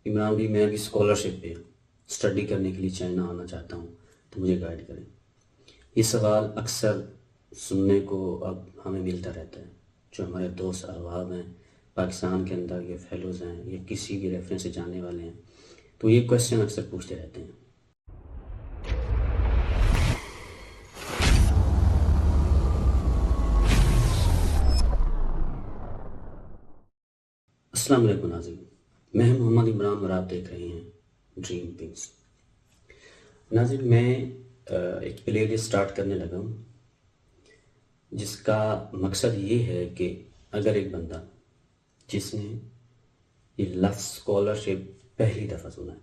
عمران بھی میں بھی اسکالرشپ پہ اسٹڈی کرنے کے لیے چائنا آنا چاہتا ہوں، تو مجھے گائیڈ کریں۔ یہ سوال اکثر سننے کو اب ہمیں ملتا رہتا ہے، جو ہمارے دوست احباب ہیں پاکستان کے اندر، یہ فیلوز ہیں، یہ کسی بھی ریفرنس سے جاننے والے ہیں، تو یہ کویشچن اکثر پوچھتے رہتے ہیں۔ السلام علیکم ناظرین، میں محمد عمران اور آپ دیکھ رہے ہیں ڈریم پنگس۔ ناظرین، میں ایک پلے لسٹ سٹارٹ کرنے لگا ہوں جس کا مقصد یہ ہے کہ اگر ایک بندہ جس نے یہ لفظ اسکالرشپ پہلی دفعہ سنا ہے،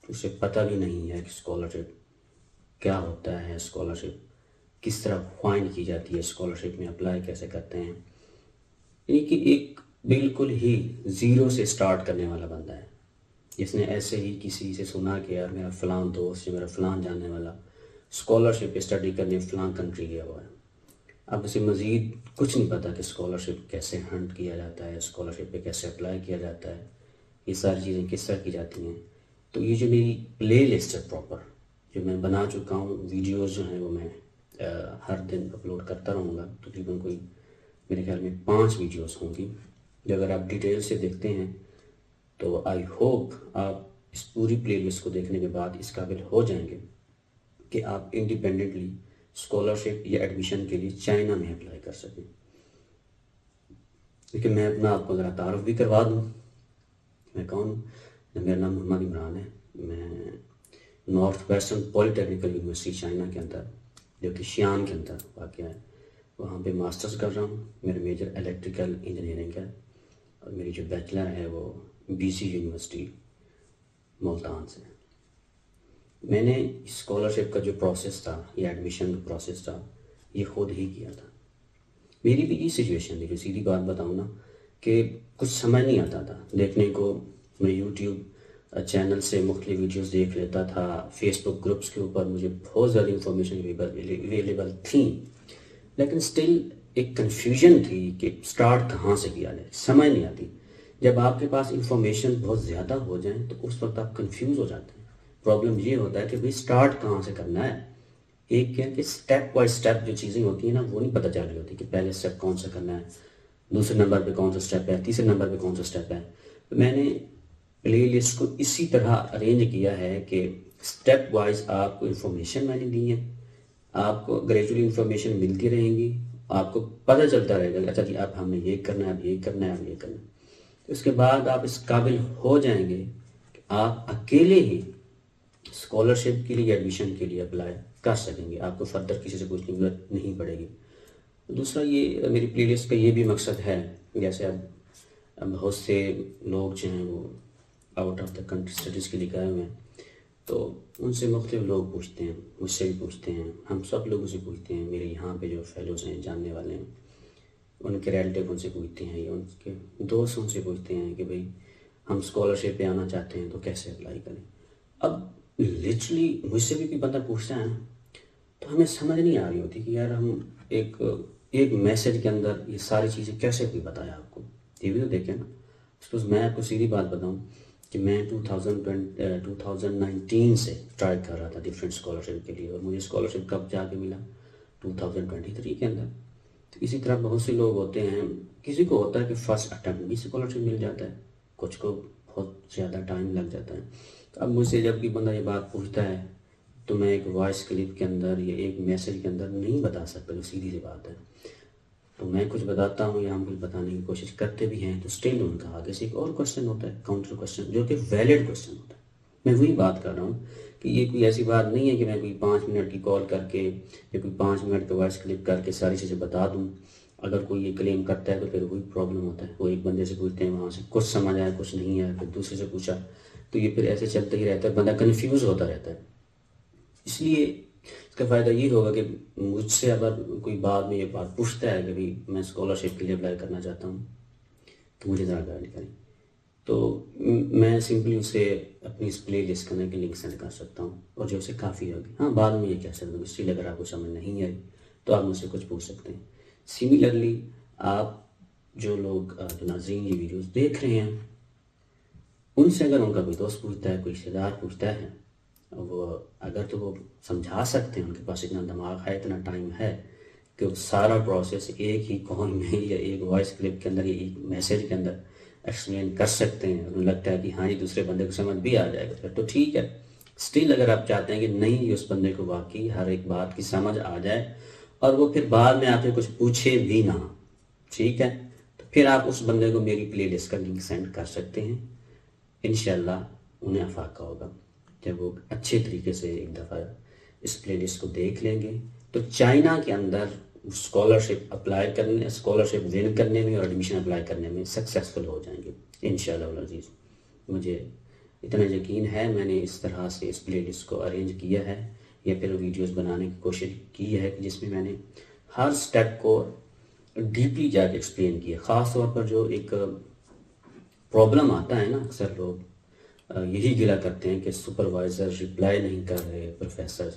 اسے پتہ بھی نہیں ہے کہ اسکالرشپ کیا ہوتا ہے، اسکالرشپ کس طرح فائنڈ کی جاتی ہے، اسکالرشپ میں اپلائی کیسے کرتے ہیں، یعنی کہ ایک بالکل ہی زیرو سے سٹارٹ کرنے والا بندہ ہے، جس نے ایسے ہی کسی سے سنا کہ یار میرا فلاں دوست یا میرا فلاں جاننے والا اسکالرشپ پہ اسٹڈی کرنے فلاں کنٹری گیا ہوا ہے۔ اب اسے مزید کچھ نہیں پتا کہ اسکالرشپ کیسے ہنٹ کیا جاتا ہے، اسکالرشپ پہ کیسے اپلائی کیا جاتا ہے، یہ ساری چیزیں کس طرح کی جاتی ہیں۔ تو یہ جو میری پلے لسٹ ہے پراپر، جو میں بنا چکا ہوں، ویڈیوز جو ہیں وہ میں ہر دن اپلوڈ کرتا رہوں گا، تقریباً کوئی میرے خیال میں 5 ویڈیوز ہوں گی، جو اگر آپ ڈیٹیل سے دیکھتے ہیں تو آئی ہوپ آپ اس پوری پلے لسٹ کو دیکھنے کے بعد اس قابل ہو جائیں گے کہ آپ انڈیپینڈنٹلی اسکالرشپ یا ایڈمیشن کے لیے چائنا میں اپلائی کر سکیں۔ لیکن میں اپنا آپ کو ذرا تعارف بھی کروا دوں، میں کون ہوں۔ میرا نام محمد عمران ہے، میں نارتھ ویسٹرن پولی ٹیکنیکل یونیورسٹی چائنا کے اندر، جو کہ شیان کے اندر واقع ہے، وہاں پہ ماسٹرز کر رہا ہوں۔ میرا میجر الیکٹریکل انجینئرنگ ہے، اور میری جو بیچلر ہے وہ BC یونیورسٹی ملتان سے۔ میں نے اسکالرشپ کا جو پروسیس تھا یا ایڈمیشن کا پروسیس تھا، یہ خود ہی کیا تھا۔ میری بھی یہ سچویشن تھی، جو سیدھی بات بتاؤں نا، کہ کچھ سمجھ نہیں آتا تھا دیکھنے کو۔ میں یوٹیوب چینل سے مختلف ویڈیوز دیکھ لیتا تھا، فیس بک گروپس کے اوپر مجھے بہت زیادہ انفارمیشن اویلیبل تھیں، لیکن سٹل ایک کنفیوژن تھی کہ سٹارٹ کہاں سے کیا جائے، سمجھ نہیں آتی۔ جب آپ کے پاس انفارمیشن بہت زیادہ ہو جائیں تو اس وقت آپ کنفیوز ہو جاتے ہیں۔ پرابلم یہ ہوتا ہے کہ بھئی سٹارٹ کہاں سے کرنا ہے۔ ایک کیا کہ سٹیپ بائی سٹیپ جو چیزیں ہوتی ہیں نا، وہ نہیں پتہ چل رہی ہوتی کہ پہلے سٹیپ کون سا کرنا ہے، دوسرے نمبر پہ کون سا سٹیپ ہے، تیسرے نمبر پہ کون سا سٹیپ ہے۔ میں نے پلے لسٹ کو اسی طرح ارینج کیا ہے کہ سٹیپ وائز آپ کو انفارمیشن میں نے دی ہے، آپ کو گریجولی انفارمیشن ملتی رہیں گی، آپ کو پتہ چلتا رہے گا کہ اچھا جی اب ہم نے یہ کرنا ہے، اب یہ کرنا ہے، اب یہ کرنا ہے۔ اس کے بعد آپ اس قابل ہو جائیں گے کہ آپ اکیلے ہی اسکالرشپ کے لیے ایڈمیشن کے لیے اپلائی کر سکیں گے، آپ کو فردر کسی سے پوچھنے کی ضرورت نہیں پڑے گی۔ دوسرا یہ میری پلے لسٹ کا یہ بھی مقصد ہے، جیسے اب بہت سے لوگ جو ہیں وہ out of the country studies کے لیے گئے ہوئے ہیں، تو ان سے مختلف لوگ پوچھتے ہیں، مجھ سے بھی پوچھتے ہیں، ہم سب لوگوں سے پوچھتے ہیں، میرے یہاں پہ جو فیلوز ہیں، جاننے والے ہیں، ان کے ریلیٹیو ان سے پوچھتے ہیں، یا ان کے دوست ان سے پوچھتے ہیں کہ بھئی ہم اسکالرشپ پہ آنا چاہتے ہیں تو کیسے اپلائی کریں۔ اب لٹرلی مجھ سے بھی کوئی بندہ پوچھتا ہے نا، تو ہمیں سمجھ نہیں آ رہی ہوتی کہ یار ہم ایک میسج کے اندر یہ ساری چیزیں کیسے کوئی بتایا آپ کو۔ یہ بھی تو دیکھیں نا، سپوز میں آپ کو سیدھی بات بتاؤں کہ میں 2019 سے ٹرائی کر رہا تھا ڈفرینٹ اسکالرشپ کے لیے، اور مجھے اسکالرشپ کب جا کے ملا، 2023 کے اندر۔ تو اسی طرح بہت سے لوگ ہوتے ہیں، کسی کو ہوتا ہے کہ فرسٹ اٹیمپٹ میں اسکالرشپ مل جاتا ہے، کچھ کو بہت زیادہ ٹائم لگ جاتا ہے۔ تو اب مجھ سے جب بھی بندہ یہ بات پوچھتا ہے تو میں ایک وائس کلپ کے اندر یا ایک میسج کے اندر نہیں بتا سکتا، جو سیدھی سی بات ہے۔ تو میں کچھ بتاتا ہوں یا ہم کچھ بتانے کی کوشش کرتے بھی ہیں، تو سٹل ان کا آگے سے ایک اور کوشچن ہوتا ہے، کاؤنٹر کوشچن، جو کہ ویلڈ کوشچن ہوتا ہے۔ میں وہی بات کر رہا ہوں کہ یہ کوئی ایسی بات نہیں ہے کہ میں کوئی 5 منٹ کی کال کر کے یا کوئی 5 منٹ کا وائس کلپ کر کے ساری چیزیں بتا دوں۔ اگر کوئی یہ کلیم کرتا ہے تو پھر وہی پرابلم ہوتا ہے، وہ ایک بندے سے پوچھتے ہیں، وہاں سے کچھ سمجھ آیا، کچھ نہیں آیا، پھر دوسرے سے پوچھا، تو یہ پھر ایسے چلتا ہی رہتا ہے، بندہ کنفیوز ہوتا رہتا ہے۔ اس لیے اس کا فائدہ یہ ہوگا کہ مجھ سے اگر کوئی بعد میں یہ بات پوچھتا ہے کہ بھئی میں اسکالرشپ کے لیے اپلائی کرنا چاہتا ہوں تو مجھے ذرا گائیڈ کریں، تو میں سمپلی اسے اپنی اس پلے لسٹ کرنے کی لنک سینڈ کر سکتا ہوں، اور جو اسے کافی ہوگی۔ ہاں، بعد میں یہ کہہ سکتا ہوں، اسٹل اگر آپ کو سمجھ نہیں آئی تو آپ مجھ سے کچھ پوچھ سکتے ہیں۔ سملرلی آپ جو لوگ جو ناظرین یہ ویڈیوز دیکھ رہے ہیں، ان سے اگر ان کا کوئی دوست پوچھتا ہے، کوئی رشتے دار پوچھتا ہے، وہ اگر تو وہ سمجھا سکتے ہیں، ان کے پاس اتنا دماغ ہے، اتنا ٹائم ہے کہ وہ سارا پروسیس ایک ہی کال میں یا ایک وائس کلپ کے اندر یا ایک میسیج کے اندر ایکسپلین کر سکتے ہیں، انہیں لگتا ہے کہ ہاں یہ دوسرے بندے کو سمجھ بھی آ جائے گا، پھر تو ٹھیک ہے۔ اسٹل اگر آپ چاہتے ہیں کہ نہیں یہ اس بندے کو واقعی ہر ایک بات کی سمجھ آ جائے اور وہ پھر بعد میں آپ سے کچھ پوچھے بھی نہ، ٹھیک ہے، تو پھر آپ اس بندے کو میری پلے لسٹ کا لنک سینڈ کر سکتے ہیں، انشاءاللہ انہیں افاقہ ہوگا۔ جب وہ اچھے طریقے سے ایک دفعہ اس پلے لسٹ کو دیکھ لیں گے تو چائنا کے اندر اسکالرشپ اپلائی کرنے، اسکالرشپ ون کرنے میں اور ایڈمیشن اپلائی کرنے میں سکسیزفل ہو جائیں گے انشاءاللہ العزیز۔ مجھے اتنا یقین ہے، میں نے اس طرح سے اس پلے لسٹ کو ارینج کیا ہے یا پھر ویڈیوز بنانے کی کوشش کی ہے کہ جس میں میں نے ہر سٹیپ کو ڈیپلی جا کے ایکسپلین کیا۔ خاص طور پر جو ایک پرابلم آتا ہے نا، اکثر لوگ یہی گلا کرتے ہیں کہ سپروائزر رپلائی نہیں کر رہے، پروفیسر،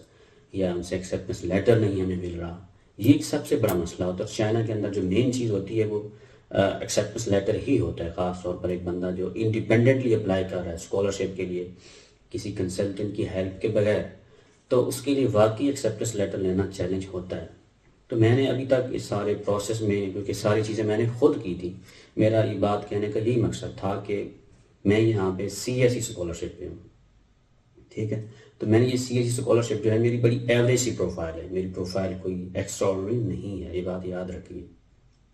یا ان سے ایکسیپٹنس لیٹر نہیں ہمیں مل رہا۔ یہ ایک سب سے بڑا مسئلہ ہوتا ہے۔ چائنا کے اندر جو مین چیز ہوتی ہے وہ ایکسیپٹنس لیٹر ہی ہوتا ہے، خاص طور پر ایک بندہ جو انڈیپینڈنٹلی اپلائی کر رہا ہے اسکالرشپ کے لیے کسی کنسلٹنٹ کی ہیلپ کے بغیر، تو اس کے لیے واقعی ایکسیپٹنس لیٹر لینا چیلنج ہوتا ہے۔ تو میں نے ابھی تک اس سارے پروسیس میں، کیونکہ ساری چیزیں میں نے خود کی تھی، میرا یہ بات کہنے کا یہی مقصد تھا کہ میں یہاں پہ سی ایس سی اسکالرشپ پہ ہوں، ٹھیک ہے، تو میں نے یہ سی ایس سی اسکالرشپ جو ہے میری بڑی ایوریج سی پروفائل ہے، میری پروفائل کوئی ایکسٹراڈنری نہیں ہے، یہ بات یاد رکھیے۔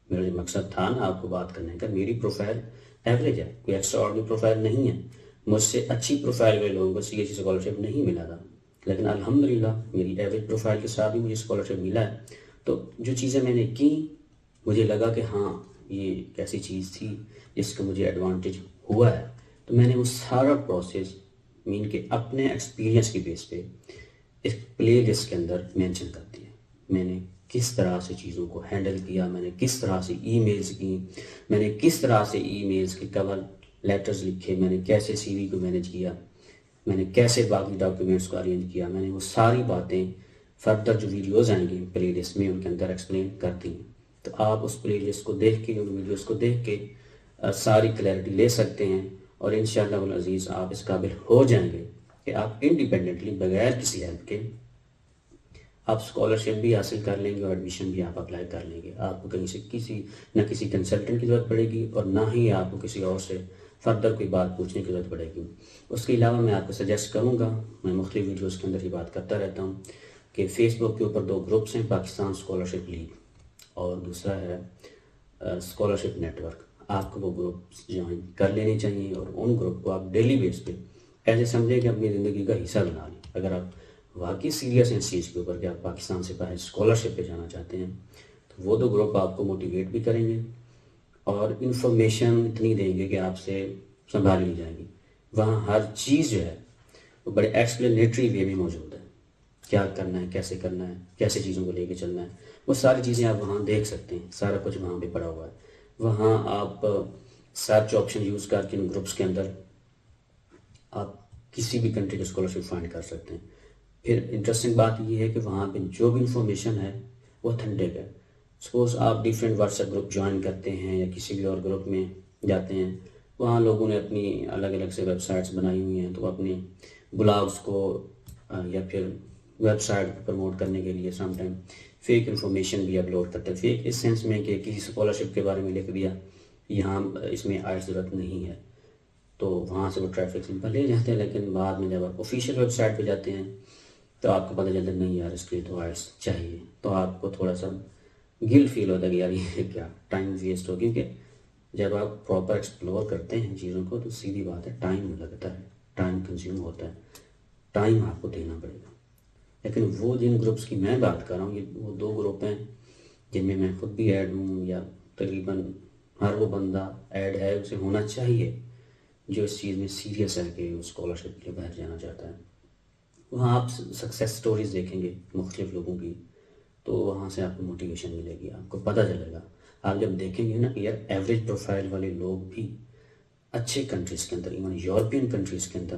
میرا جو مقصد تھا نا آپ کو بات کرنے کا، میری پروفائل ایوریج ہے، کوئی ایکسٹراڈنری پروفائل نہیں ہے۔ مجھ سے اچھی پروفائل والے لوگوں کو سی ایس سی اسکالرشپ نہیں ملا تھا، لیکن الحمدللہ میری ایوریج پروفائل کے ساتھ بھی مجھے اسکالرشپ ملا ہے۔ تو جو چیزیں میں نے کی، مجھے لگا کہ ہاں یہ ایک ایسی چیز تھی جس کا مجھے ایڈوانٹیج ہوا ہے، تو میں نے وہ سارا پروسیس مین کے اپنے ایکسپیرینس کی بیس پہ ایک پلے لسٹ کے اندر مینشن کر دیا۔ میں نے کس طرح سے چیزوں کو ہینڈل کیا، میں نے کس طرح سے ای میلز کی، میں نے کس طرح سے ای میلز کے کور لیٹرز لکھے، میں نے کیسے سی وی کو مینیج کیا، میں نے کیسے باقی ڈاکیومنٹس کو ارینج کیا، میں نے وہ ساری باتیں فردر جو ویڈیوز آئیں گی پلے لسٹ میں ان کے اندر ایکسپلین کر دی ہیں۔ تو آپ اس پلے لسٹ کو دیکھ کے، ان ویڈیوز کو دیکھ کے ساری کلیئرٹی لے سکتے ہیں، اور انشاءاللہ العزیز آپ اس قابل ہو جائیں گے کہ آپ انڈیپینڈنٹلی بغیر کسی ہیلپ کے آپ اسکالرشپ بھی حاصل کر لیں گے اور ایڈمیشن بھی آپ اپلائی کر لیں گے۔ آپ کو کہیں سے نہ کسی کنسلٹنٹ کی ضرورت پڑے گی اور نہ ہی آپ کو کسی اور سے فردر کوئی بات پوچھنے کی ضرورت پڑے گی۔ اس کے علاوہ میں آپ کو سجیسٹ کروں گا، میں مختلف ویڈیوز کے اندر یہ بات کرتا رہتا ہوں کہ فیس بک کے اوپر 2 گروپس ہیں، پاکستان اسکالرشپ لیگ اور دوسرا ہے اسکالرشپ نیٹ ورک۔ آپ کو وہ گروپس جوائن کر لینے چاہیے اور ان گروپ کو آپ ڈیلی بیس پہ ایسے سمجھیں کہ اپنی زندگی کا حصہ بنا لیں۔ اگر آپ واقعی سیریس ہیں اس چیز کے اوپر کہ آپ پاکستان سے باہر اسکالرشپ پہ جانا چاہتے ہیں، تو وہ 2 گروپ آپ کو موٹیویٹ بھی کریں گے اور انفارمیشن اتنی دیں گے کہ آپ سے سنبھالی نہیں جائے گی۔ وہاں ہر چیز جو ہے وہ بڑے ایکسپلینیٹری وے میں موجود ہے، کیا کرنا ہے، کیسے کرنا ہے، کیسے چیزوں کو لے کے چلنا ہے، وہ ساری چیزیں آپ وہاں دیکھ سکتے ہیں، سارا کچھ وہاں پہ پڑا ہوا ہے۔ وہاں آپ سرچ آپشن یوز کر کے ان گروپس کے اندر آپ کسی بھی کنٹری کی اسکالرشپ فائنڈ کر سکتے ہیں۔ پھر انٹرسٹنگ بات یہ ہے کہ وہاں پہ جو بھی انفارمیشن ہے وہ اتھینٹک ہے۔ سپوز آپ different what's app group join کرتے ہیں یا کسی بھی اور گروپ میں جاتے ہیں، وہاں لوگوں نے اپنی الگ الگ سے ویب سائٹس بنائی ہوئی ہیں، تو وہ اپنے بلاگز کو یا پھر ویب سائٹ کو پروموٹ کرنے کے لیے سم ٹائم فیک انفارمیشن بھی اپلوڈ کرتے ہیں، فیک اس سینس میں کہ کسی اسکالرشپ کے بارے میں لکھ دیا، یہاں اس میں آئلٹس ضرورت نہیں ہے، تو وہاں سے وہ ٹریفک سمپل لے جاتے ہیں، لیکن بعد میں جب آپ آفیشیل ویب سائٹ پہ جاتے ہیں تو آپ کو پتہ چلتا ہے نہیں یار اس کے لیے تو آئلٹس چاہیے، تو آپ کو تھوڑا سا گلٹ فیل ہوتا ہے کہ یار یہ کیا ٹائم ویسٹ ہو، کیونکہ جب آپ پراپر ایکسپلور کرتے ہیں چیزوں کو تو سیدھی بات ہے ٹائم لگتا ہے، ٹائم کنزیوم ہوتا ہے، ٹائم آپ کو دینا پڑے گا۔ لیکن وہ جن گروپس کی میں بات کر رہا ہوں، یہ وہ 2 گروپ ہیں جن میں میں خود بھی ایڈ ہوں، یا تقریباً ہر وہ بندہ ایڈ ہے، اسے ہونا چاہیے جو اس چیز میں سیریس ہے کہ وہ اسکالرشپ کے لیے باہر جانا چاہتا ہے۔ وہاں آپ سکسیس سٹوریز دیکھیں گے مختلف لوگوں کی، تو وہاں سے آپ کو موٹیویشن ملے گی، آپ کو پتہ چلے گا۔ آپ جب دیکھیں گے نا کہ یار ایوریج پروفائل والے لوگ بھی اچھے کنٹریز کے اندر، ایون یورپین کنٹریز کے اندر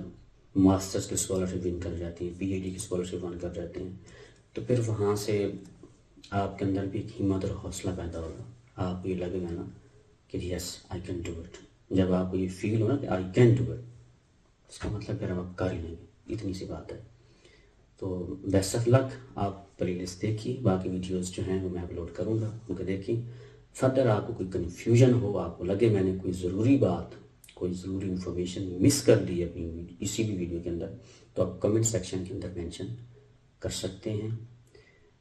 ماسٹرز کی اسکالرشپ ون کر جاتی ہیں، پی ایچ ڈی کی اسکالرشپ ون کر جاتے ہیں، تو پھر وہاں سے آپ کے اندر بھی ایک ہمت اور حوصلہ پیدا ہوگا، آپ کو یہ لگے گا نا کہ یس آئی کین ڈو اٹ۔ جب آپ کو یہ فیل ہو نا کہ آئی کین ڈو اٹ، اس کا مطلب پھر ہم اب کر ہی لیں گے، اتنی سی بات ہے۔ تو بیسٹ آف لک، آپ پلے لسٹ دیکھیے، باقی ویڈیوز جو ہیں وہ میں اپلوڈ کروں گا، ان کو دیکھیں۔ فردر آپ کو کوئی کنفیوژن ہو، آپ کو لگے میں نے کوئی ضروری بات، کوئی ضروری انفارمیشن مس کر دی ہے اپنی اسی بھی ویڈیو کے اندر، تو آپ کمنٹ سیکشن کے اندر مینشن کر سکتے ہیں۔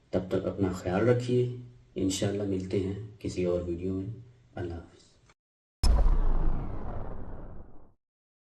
تب تک اپنا خیال رکھیے، انشاءاللہ ملتے ہیں کسی اور ویڈیو میں۔ اللہ حافظ۔